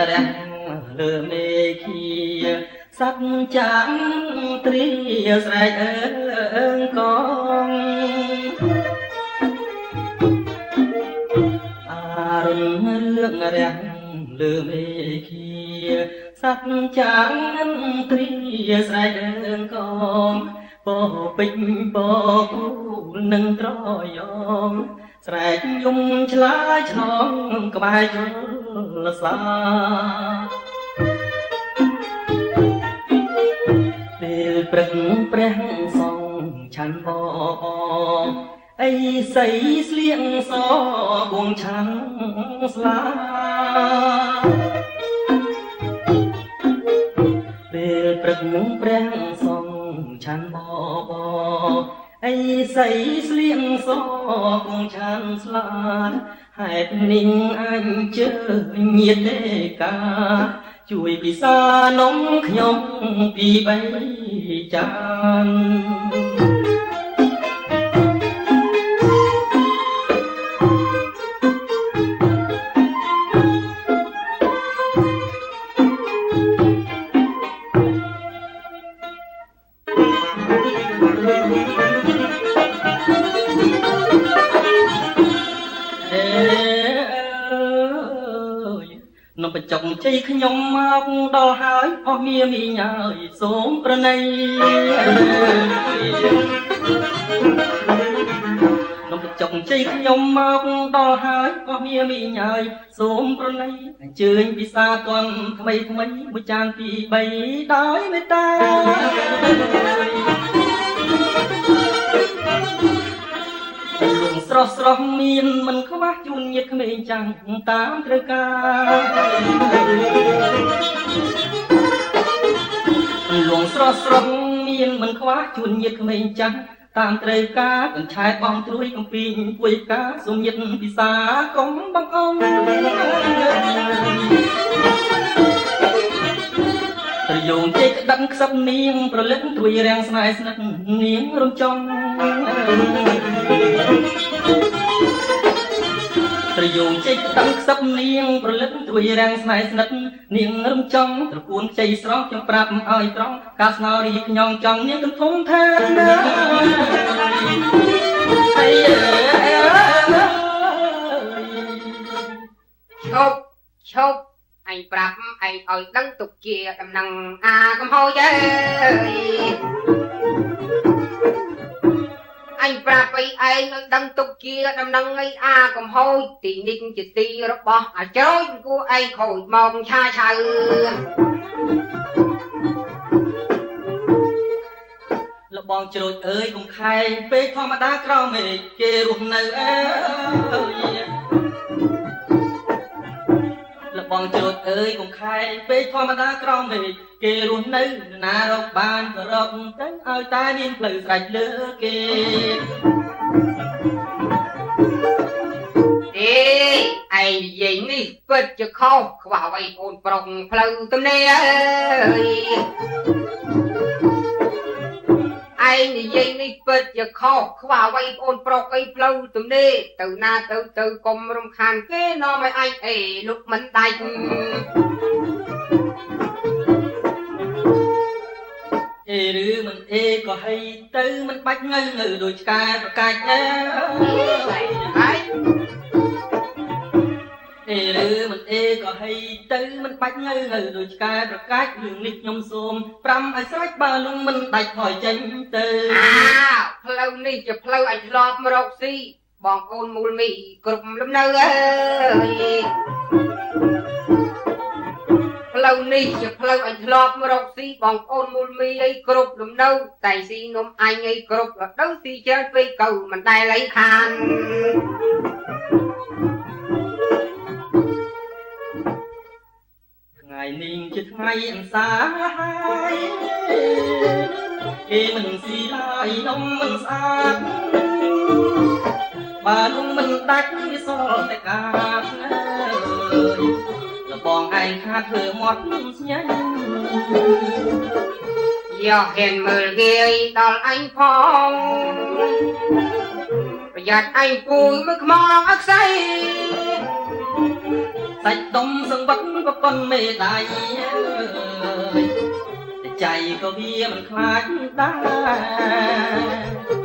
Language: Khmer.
រាំងលើមេឃាសត្វចាំត្រៀស្រែកអើងកងអារុណរឿងរាំងលើមេឃាសត្វចាំត្រៀស្រែកអើងកងពោពេញពោគូនឹងត្រយងស្រែកយំឆ្លើយឆ្លងក្បែរជលសាពេលព្រឹកព្រះសង្ឃឆាន់បអីស័យស្លៀងសគួងឆាន់ស្លាពេលព្រឹកព្រះសង្ឃឆាន់បអីស័យស្លៀងសគួងឆាន់ស្លាហេតុនេះអញជើញាតទេកាជួយពិសានំខ្ញុំពីបីចាននំបញ្ចុកជ័យខ្ញុំមកដល់ហើយអស់មាមីញ៉ើយសូមប្រណីនំបញ្ចុកជ័យខ្ញុំមកដល់ហើយអស់មាមីញ៉ើយសូមប្រណីអញ្ជើញពិសាទាន់ថ្មីមួយចានពី3ដោយមេត្តាស្រស់មានមិនខ្វះជូនញាតិក្មេងចាំងតាមត្រូវការលងស្រស់មានមិនខ្វះជូនញាតិក្មេងចាំងតាមត្រូវការកញ្ឆែតបងត្រួយកំពីងពួយកាសូមញាតិពិសាកុំបងអងប្រយោងជ័យក្តឹងខ្សឹបនាងប្រលឹកត្រួយរាំងស្នេហ៍ស្និទ្ធនាងរំចង់ប្រយោងជ័យក្តឹងខ្សឹបនាងប្រលឹកត្រួយរាំងស្នេហ៍ស្និទ្ធនាងរំចង់ត្រកួនជ័យស្រស់ខ្ញុំប្រាប់ឲ្យត្រង់ការស្នើរីខ្ញុំចង់នាងកំធំថាអីឈប់អញប្រាប់ឯងឲ្យដឹងទុកជាដំណឹងអាកំហុសអើយអញប្រាប់ឯងឲ្យដឹងទុកជាដំណឹងឯអាកំហុសទីនេះជាទីរបស់អាចោចគួរឯងខូចមកឆាឆៅលបងជ្រោចអើយកុំខែងពេកធម្មតាក្រមេឃគេរស់នៅអើយលបងជ្រោចអើយកុំខែងពេកធម្មតាក្រមេឃគេរស់នៅណារកបានក៏រកទៅឲ្យតែមានផ្លូវស្រេចលើគេអេឯងនិយាយនេះពិតជាខុសខ្វះអ្វីអូនប្រុសផ្លូវទំនេរអើយឯងនិយាយនេះពិតជាខុសខ្វះអ្វីអូនប្រុសអីផ្លូវទំនេរទៅណាទៅកុំរំខានគេនាំឲ្យឯងអេលុកមិនដាច់អេឬមិនអេក៏ហីទៅមិនបាច់ងើដូចឆ្កែប្រកាច់ណាហើយអេឬមិនអេក៏ហីទៅមិនបាច់ងើដូចឆ្កែប្រកាច់រឿងនេះខ្ញុំសូម5ឲ្យស្រេចបើលុងមិនដាច់ថយចេញទៅផ្លូវនេះជាផ្លូវឲ្យធ្លាប់មករកស៊ីបងប្អូនមូលមីគ្រប់លំនៅអើយផ្លូវនេះជាផ្លូវឲ្យធ្លាប់មករកស៊ីបងប្អូនមូលមីអីគ្រប់លំនៅតែស៊ីនំអញអីគ្រប់រដូវស៊ីច្រើនពេកទៅមិនដែលអីខានថ្ងៃនេះជាថ្ងៃអន្សាហើយគេមិនស៊ីឡើយនំមិនស្អាតបើលុងមិនដាច់វាសល់តែកាតលបងឯងខាតធ្វើមាត់ស្ញាញ់យកហ៊ានមើលគេដល់អញផងប្រយ័ត្នអញគួយមើលខ្មងអខ្ស័យ សាច់ដុំសង្វឹកក៏ប៉ុនមេដៃចៃក៏វាមិនខ្លាចដែរ